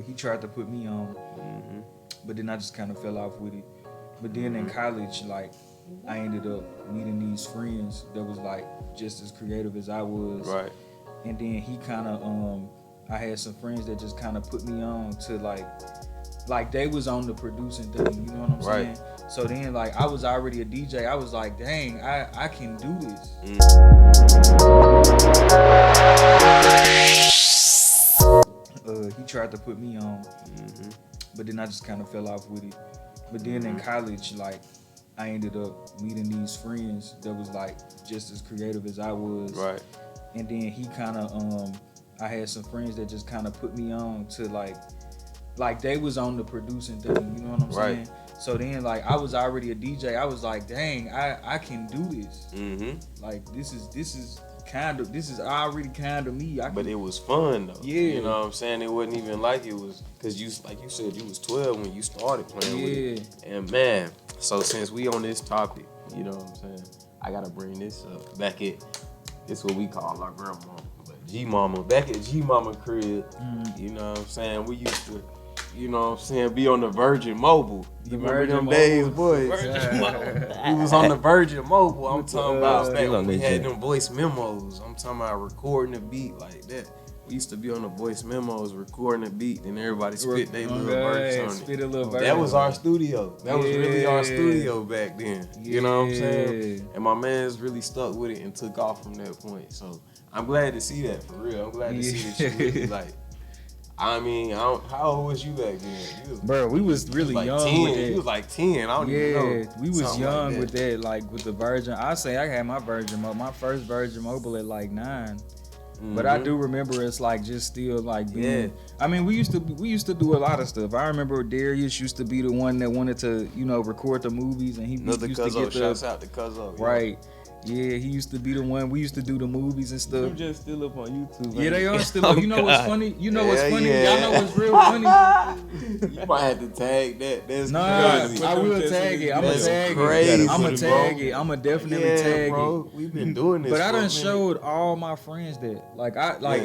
He tried to put me on, but then I just kind of fell off with it. But then in college, like, I ended up meeting these friends that was like just as creative as I was. Right. And then he kind of, I had some friends that just kind of put me on to like they was on the producing thing. You know what I'm saying? So then, like, I was already a DJ. I was like, dang, I can do this. He tried to put me on, but then I just kind of fell off with it. But then in college, like, I ended up meeting these friends that was like just as creative as I was. Right. And then he kind of, I had some friends that just kind of put me on to like they was on the producing thing. You know what I'm saying? So then, like, I was already a DJ. I was like, dang, I can do this. Like, this is already kind of me. But it was fun though. Yeah. You know what I'm saying? It wasn't even like it was, cause you, like you said, you was 12 when you started playing with it. And man, so since we on this topic, you know what I'm saying, I gotta bring this up. Back at, this what we call our grandma, but G-Mama. Back at G-Mama crib, you know what I'm saying, we used to, you know what I'm saying, be on the Virgin Mobile. You remember them days, boys? We was on the Virgin Mobile. I'm talking about back when we had them voice memos. I'm talking about recording a beat like that. We used to be on the voice memos, recording a beat, and everybody spit their little verse on it. That was our studio. That was really our studio back then. You know what I'm saying? And my man's really stuck with it and took off from that point. So I'm glad to see that, for real. I'm glad to see that you really like. I mean, how old was you back then? Bro, we was really like young 10. with that. You was like 10. I don't even know. We was Something young like with that, like with the Virgin. I say I had my Virgin Mobile, my first Virgin Mobile at like 9. But I do remember it's like just still like being. I mean, we used to do a lot of stuff. I remember Darius used to be the one that wanted to, you know, record the movies, and he used to get shouts out to Cuzzo. Right. Yeah, he used to be the one. We used to do the movies and stuff. Them just still up on YouTube. Yeah, they are still up. You know what's funny? You know what's funny? Y'all know what's real funny? You might have to tag that. That's crazy. I will tag it. I'ma tag it. I'ma tag it. I'ma definitely tag bro. it. We've been doing this. But I done showed all my friends that. Like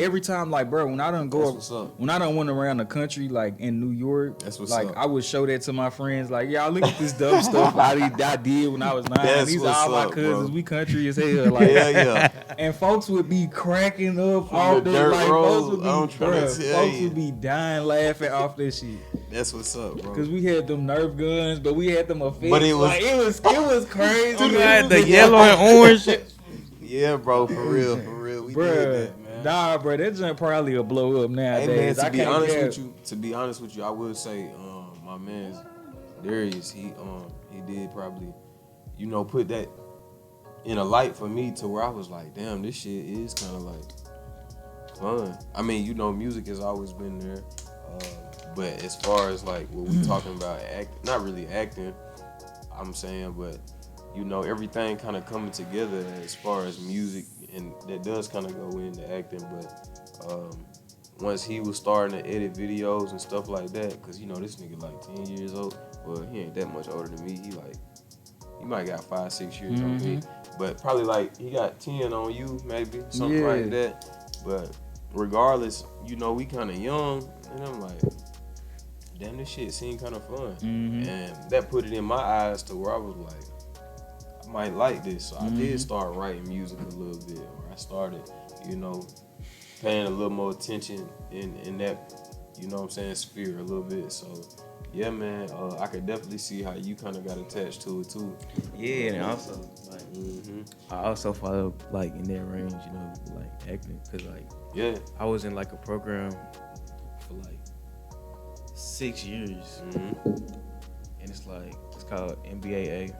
every time, like, bro, when I done went around the country, like in New York, that's what's like up. I would show that to my friends. Like, y'all look at this dumb stuff I did when I was 9. These are all my cousins. We country as hell, like, and folks would be cracking up off the dirt, like, folks would be dying laughing off this shit. That's what's up, bro. Cause we had them Nerf guns, but we had them effects. But it was like, it was crazy. You had the yellow and orange shit. Yeah, bro, for real. We did that, man. Nah, bro, that junk probably a blow up nowadays. Hey, man, to be honest with you, I will say, my man Darius, he did probably, you know, put that in a light for me to where I was like, damn, this shit is kind of like fun. I mean, you know, music has always been there, but as far as like what we talking about, not really acting, I'm saying, but you know, everything kind of coming together as far as music, and that does kind of go into acting. But once he was starting to edit videos and stuff like that, because you know, this nigga like 10 years old. Well, he ain't that much older than me. He might got 5-6 years on me, but probably like he got 10 on you, maybe something like that. But regardless, you know, we kind of young, and I'm like, damn, this shit seemed kind of fun, and that put it in my eyes to where I was like, I might like this. So I did start writing music a little bit, or I started, you know, paying a little more attention in that, you know what I'm saying, sphere a little bit. So yeah, man, I could definitely see how you kind of got attached to it too. Yeah, and also like I also follow like in that range, you know, like acting, cause like I was in like a program for like 6 years, and it's called MBAA.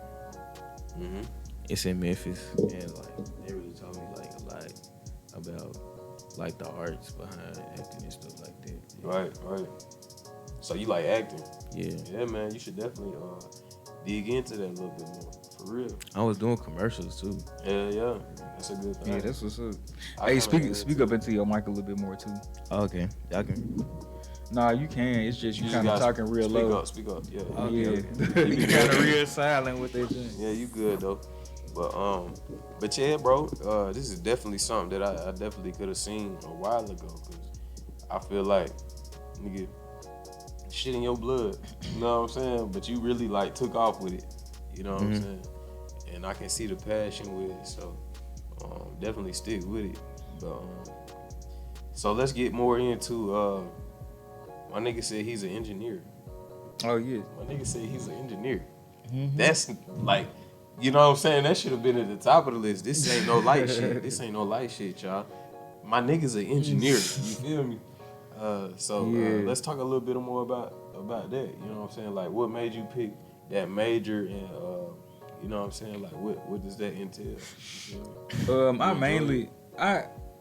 It's in Memphis, and like they really taught me like a lot about like the arts behind acting and stuff like that. Right. So you like acting? Yeah, man. You should definitely dig into that a little bit more, for real. I was doing commercials too. Yeah. That's a good thing. Yeah, that's what's up. Hey, speak up into your mic a little bit more too. Oh, okay, y'all can. Nah, you can. It's just you kind of talking real low. Speak up. Yeah. Okay. You kind of real silent with that thing. Yeah, you good though. But yeah, bro. This is definitely something that I definitely could have seen a while ago. Cause I feel like, nigga, shit in your blood. You know what I'm saying? But you really like took off with it. You know what I'm saying? And I can see the passion with it. So definitely stick with it. But so let's get more into my nigga said he's an engineer. Oh yeah. My nigga said he's an engineer. That's like, you know what I'm saying? That should have been at the top of the list. This ain't no light shit. This ain't no light shit, y'all. My nigga's an engineer. You feel me? Let's talk a little bit more about that. You know what I'm saying? Like, what made you pick that major, and you know what I'm saying? Like, what does that entail?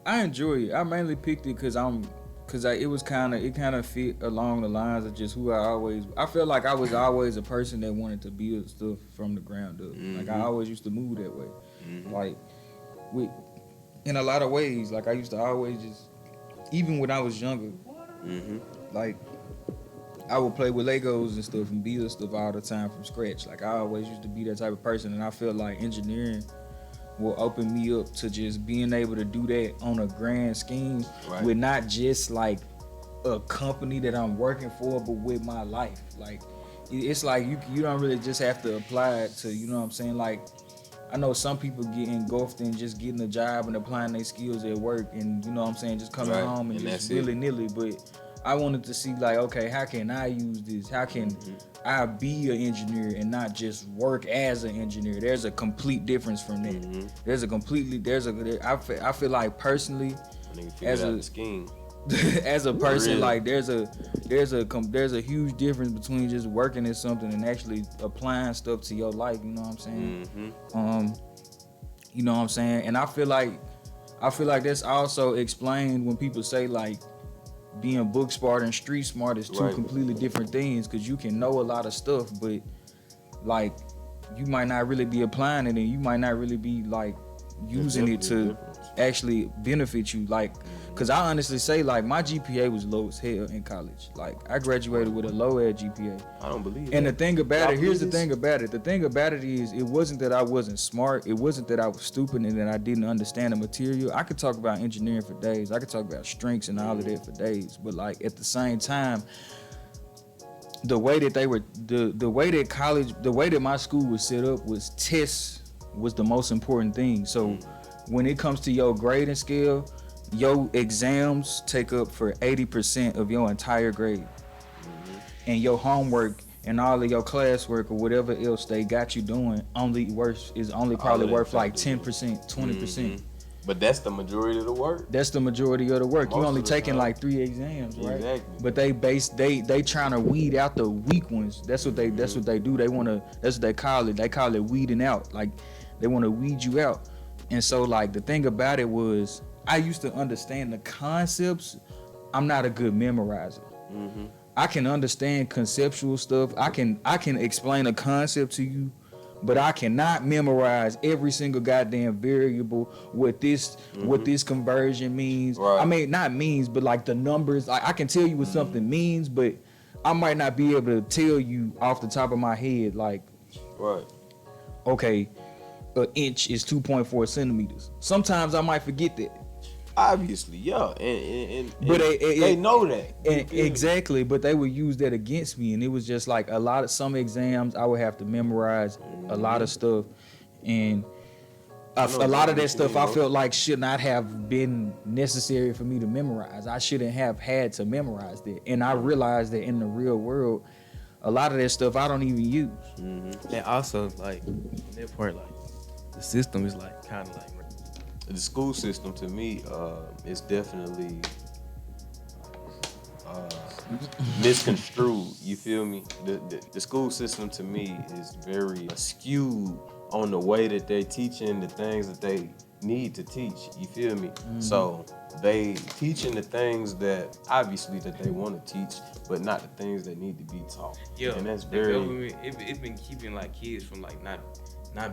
I enjoy it. I mainly picked it because it kind of fit along the lines of just who I felt like I was always a person that wanted to build stuff from the ground up. Like, I always used to move that way. Like, in a lot of ways, like, I used to always just, even when I was younger, like, I would play with Legos and stuff and build stuff all the time from scratch. Like, I always used to be that type of person, and I feel like engineering will open me up to just being able to do that on a grand scheme with not just like a company that I'm working for, but with my life. Like, it's like you don't really just have to apply it to, you know what I'm saying? Like, I know some people get engulfed in just getting a job and applying their skills at work, and you know what I'm saying, just coming home and just willy-nilly. But I wanted to see, like, okay, how can I use this? How can I be an engineer and not just work as an engineer? There's a complete difference from that. I feel like personally, as a scheme. As a person, like, there's a huge difference between just working at something and actually applying stuff to your life. You know what I'm saying? You know what I'm saying? And I feel like that's also explained when people say, like, being book smart and street smart is two completely different things, because you can know a lot of stuff, but like, you might not really be applying it, and you might not really be like using it to actually benefit you. Like, because I honestly say, like, my GPA was low as hell in college. Like, I graduated with a low ass GPA. I don't believe and that. The thing about it, here's the thing about it. The thing about it is, it wasn't that I wasn't smart. It wasn't that I was stupid and that I didn't understand the material. I could talk about engineering for days. I could talk about strengths and all of that for days. But, like, at the same time, the way that they were, the way that my school was set up was tests was the most important thing. So when it comes to your grading scale, your exams take up for 80% of your entire grade. And your homework and all of your classwork or whatever else they got you doing is only probably worth like 10%, 20%. But that's the majority of the work. That's the majority of the work. You only taking like 3 exams, right? Exactly. But they trying to weed out the weak ones. That's what they do. That's what they call it. They call it weeding out. Like, they want to weed you out. And so, like, the thing about it was, I used to understand the concepts. I'm not a good memorizer. I can understand conceptual stuff. I can explain a concept to you, but I cannot memorize every single goddamn variable, what this conversion means. I mean, not means, but like the numbers. I can tell you what something means, but I might not be able to tell you off the top of my head, like, okay, an inch is 2.4 centimeters. Sometimes I might forget that. Obviously, yeah, and but they know that. Exactly, but they would use that against me, and it was just like some exams I would have to memorize a lot of stuff, and a lot of that stuff I felt like should not have been necessary for me to memorize. I shouldn't have had to memorize that, and I realized that in the real world, a lot of that stuff I don't even use. And also, like, that part, like, the system is like kind of like. The school system, to me, is definitely misconstrued. You feel me? The school system, to me, is very skewed on the way that they teaching the things that they need to teach. You feel me? So they teaching the things that obviously that they want to teach, but not the things that need to be taught. Yeah, and that's very. It's been keeping like kids from like not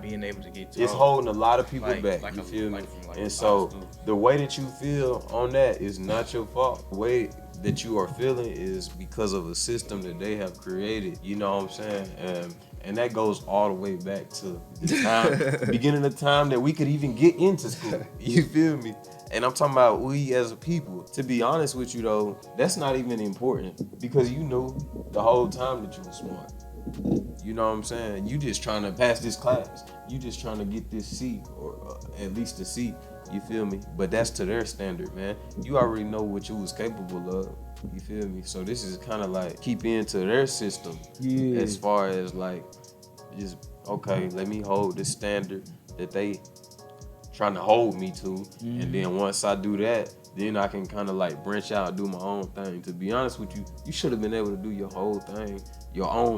being able to get taught. It's holding a lot of people back. You feel me? And so the way that you feel on that is not your fault. The way that you are feeling is because of a system that they have created. You know what I'm saying? And that goes all the way back to the time, beginning of time that we could even get into school. You feel me? And I'm talking about we as a people. To be honest with you though, that's not even important because you knew the whole time that you were smart. You know what I'm saying? You just trying to pass this class. You just trying to get this C or at least a C. You feel me? But that's to their standard, man. You already know what you was capable of. You feel me? So this is kind of like keep into their system as far as like just, okay, let me hold this standard that they trying to hold me to. And then once I do that, then I can kind of like branch out and do my own thing. To be honest with you, you should have been able to do your own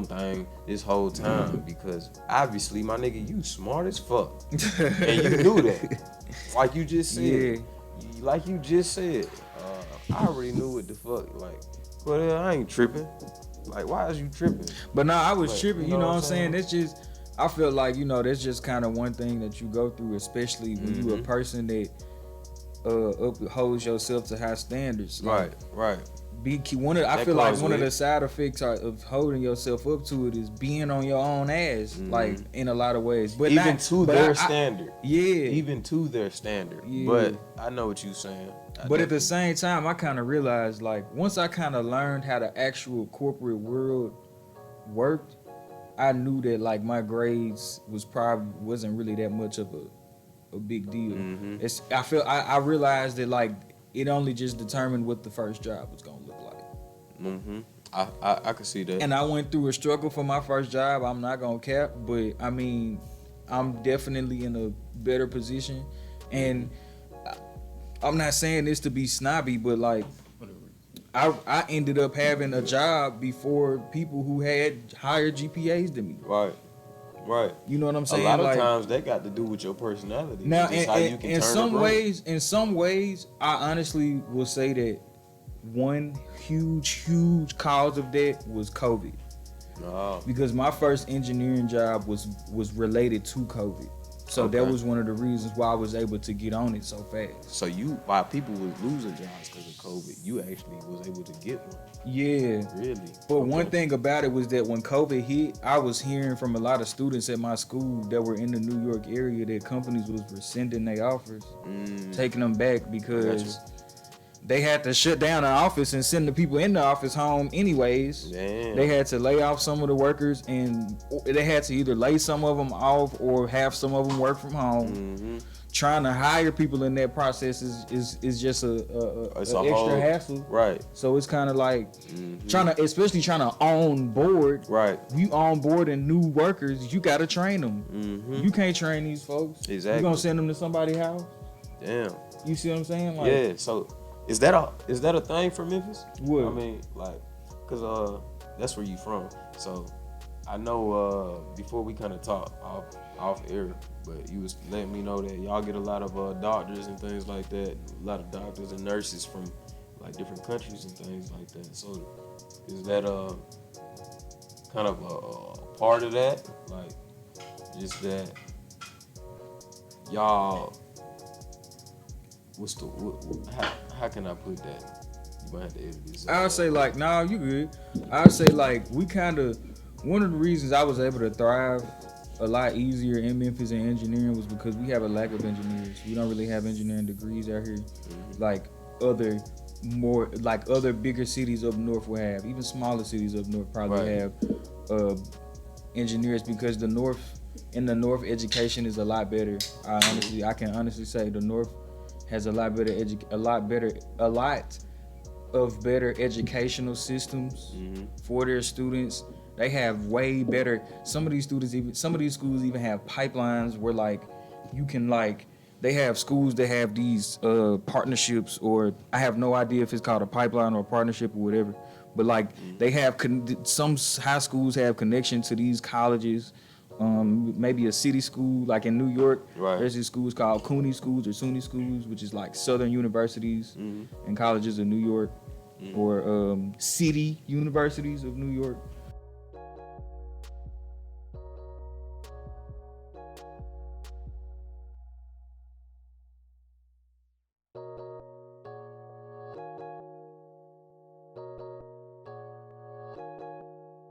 thing this whole time because obviously, my nigga, you smart as fuck. And you do that. Like you just said. Like you just said. I already knew what the fuck. Like, well, I ain't tripping. Like, why is you tripping? But nah, I was tripping. You know what I'm saying? It's just, I feel like, you know, that's just kind of one thing that you go through, especially when you a person that upholds yourself to high standards. Like, right. I feel like one of the side effects of holding yourself up to it is being on your own ass, like in a lot of ways. But even to their standard. Even to their standard. Yeah. But I know what you're saying. But at the same time, I kind of realized, like, once I kind of learned how the actual corporate world worked, I knew that like my grades wasn't really that much of a big deal. I realized that like it only just determined what the first job was gonna look like. I could see that. And I went through a struggle for my first job. I'm not gonna cap, but I mean, I'm definitely in a better position. And I'm not saying this to be snobby, but like I ended up having a job before people who had higher GPAs than me. Right. You know what I'm saying? A lot of times that got to do with your personality. Now, in some ways, I honestly will say that one huge cause of that was COVID. Oh. Because my first engineering job was related to COVID. So that was one of the reasons why I was able to get on it so fast. So while people was losing jobs because of COVID, you actually was able to get one. Yeah. Really? But one thing about it was that when COVID hit, I was hearing from a lot of students at my school that were in the New York area that companies was rescinding their offers, taking them back because they had to shut down the office and send the people in the office home anyways. Damn. They had to lay off some of the workers, and they had to either lay some of them off or have some of them work from home. Trying to hire people in that process is just an extra hassle. Right. So it's kind of like especially trying to onboard. Right. You onboarding new workers, you got to train them. You can't train these folks. Exactly. You gonna send them to somebody's house? Damn. You see what I'm saying? Like, yeah. So is that a thing for Memphis? What? I mean, like, cause that's where you from. So I know before we kind of talk off air, but you was letting me know that y'all get a lot of doctors and things like that. A lot of doctors and nurses from like different countries and things like that. So is that kind of a part of that? Like, just that y'all. How can I put that? You might have to edit this. I'll say like, nah, you good. I'll say like, we kind of, one of the reasons I was able to thrive a lot easier in Memphis in engineering was because we have a lack of engineers. We don't really have engineering degrees out here, like other bigger cities up north will have. Even smaller cities up north probably have engineers because in the north education is a lot better. I can honestly say the north has a lot of better educational systems for their students. They have way better. Some of these schools even have pipelines where like you can like, they have schools that have these partnerships, or I have no idea if it's called a pipeline or a partnership or whatever, but like they have some high schools have connection to these colleges. Maybe a city school, like in New York, there's these schools called CUNY schools or SUNY schools, which is like Southern universities and colleges of New York, or city universities of New York.